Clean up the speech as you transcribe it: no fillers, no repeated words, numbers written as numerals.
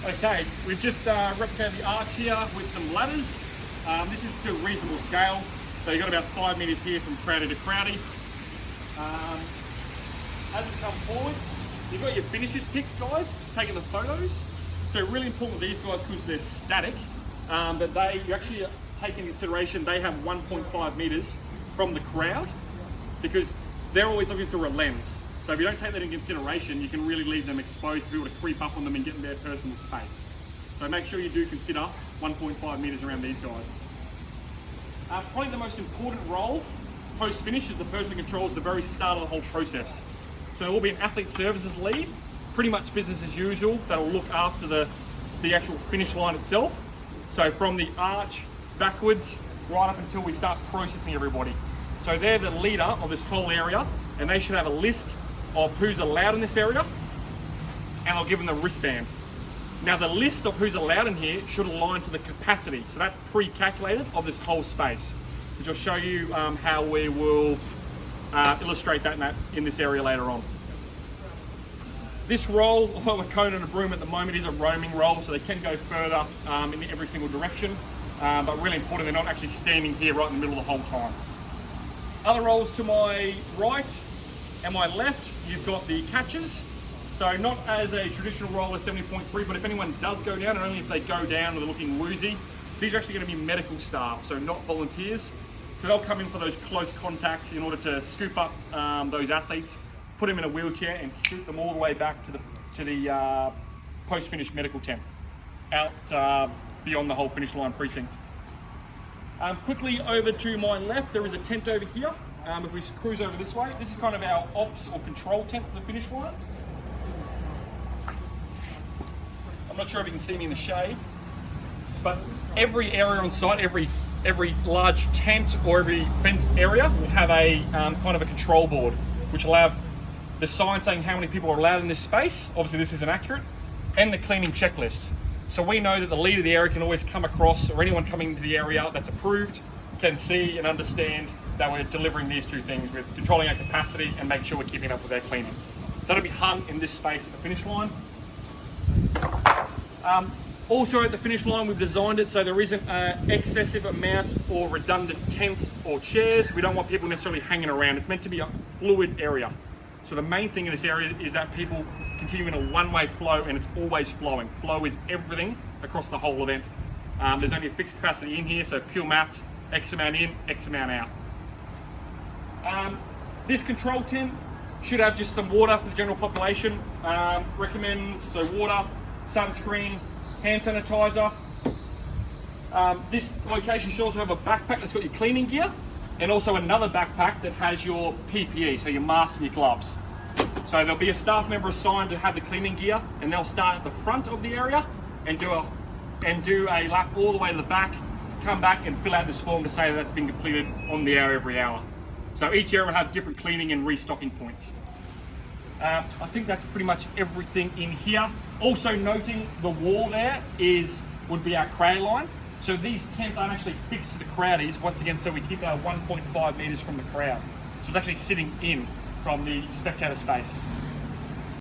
Okay, we've just replicated the arch here with some ladders. This is to a reasonable scale. So you've got about 5 meters here from crowdy to crowdy. As you come forward, you've got your finishes picks, guys, taking the photos. So really important with these guys because they're static, that you actually take into consideration they have 1.5 meters from the crowd because they're always looking through a lens. So if you don't take that into consideration, you can really leave them exposed to be able to creep up on them and get in their personal space. So make sure you do consider 1.5 meters around these guys. Probably the most important role post-finish is the person controls the very start of the whole process. So there will be an athlete services lead, pretty much business as usual, that'll look after the actual finish line itself. So from the arch backwards, right up until we start processing everybody. So they're the leader of this whole area, and they should have a list of who's allowed in this area, and I'll give them the wristband. Now the list of who's allowed in here should align to the capacity. So that's pre-calculated of this whole space, which I'll show you how we will illustrate that in this area later on. This role, although a cone and a broom at the moment, is a roaming role, so they can go further in every single direction, but really important, they're not actually standing here right in the middle the whole time. Other roles to my right and my left, you've got the catchers. So not as a traditional role as 70.3, but if anyone does go down, and only if they go down or they're looking woozy, these are actually going to be medical staff, so not volunteers. So they'll come in for those close contacts in order to scoop up those athletes, put them in a wheelchair and scoop them all the way back to the post-finish medical tent, out beyond the whole finish line precinct. Quickly over to my left, there is a tent over here. If we cruise over this way, this is kind of our ops or control tent for the finish line. I'm not sure if you can see me in the shade, but every area on site, every large tent or every fenced area will have a kind of a control board, which will have the sign saying how many people are allowed in this space. Obviously this isn't accurate, and the cleaning checklist. So we know that the leader of the area can always come across, or anyone coming into the area that's approved can see and understand that we're delivering these two things. We're controlling our capacity and making sure we're keeping up with our cleaning. So that'll be hung in this space at the finish line. Also at the finish line, we've designed it so there isn't an excessive amount or redundant tents or chairs. We don't want people necessarily hanging around. It's meant to be a fluid area. So the main thing in this area is that people continue in a one-way flow, and it's always flowing. Flow is everything across the whole event. There's only a fixed capacity in here, so pure mats, X amount in, X amount out. This control tent should have just some water for the general population. Recommend water, sunscreen, hand sanitizer. This location should also have a backpack that's got your cleaning gear, and also another backpack that has your PPE, so your mask and your gloves. So there'll be a staff member assigned to have the cleaning gear, and they'll start at the front of the area and do a lap all the way to the back, come back and fill out this form to say that that's been completed on the hour every hour. So each area will have different cleaning and restocking points. I think that's pretty much everything in here. Also noting the wall there would be our crowd line. So these tents aren't actually fixed to the crowdies, once again, so we keep our 1.5 meters from the crowd. So it's actually sitting in from the spectator space.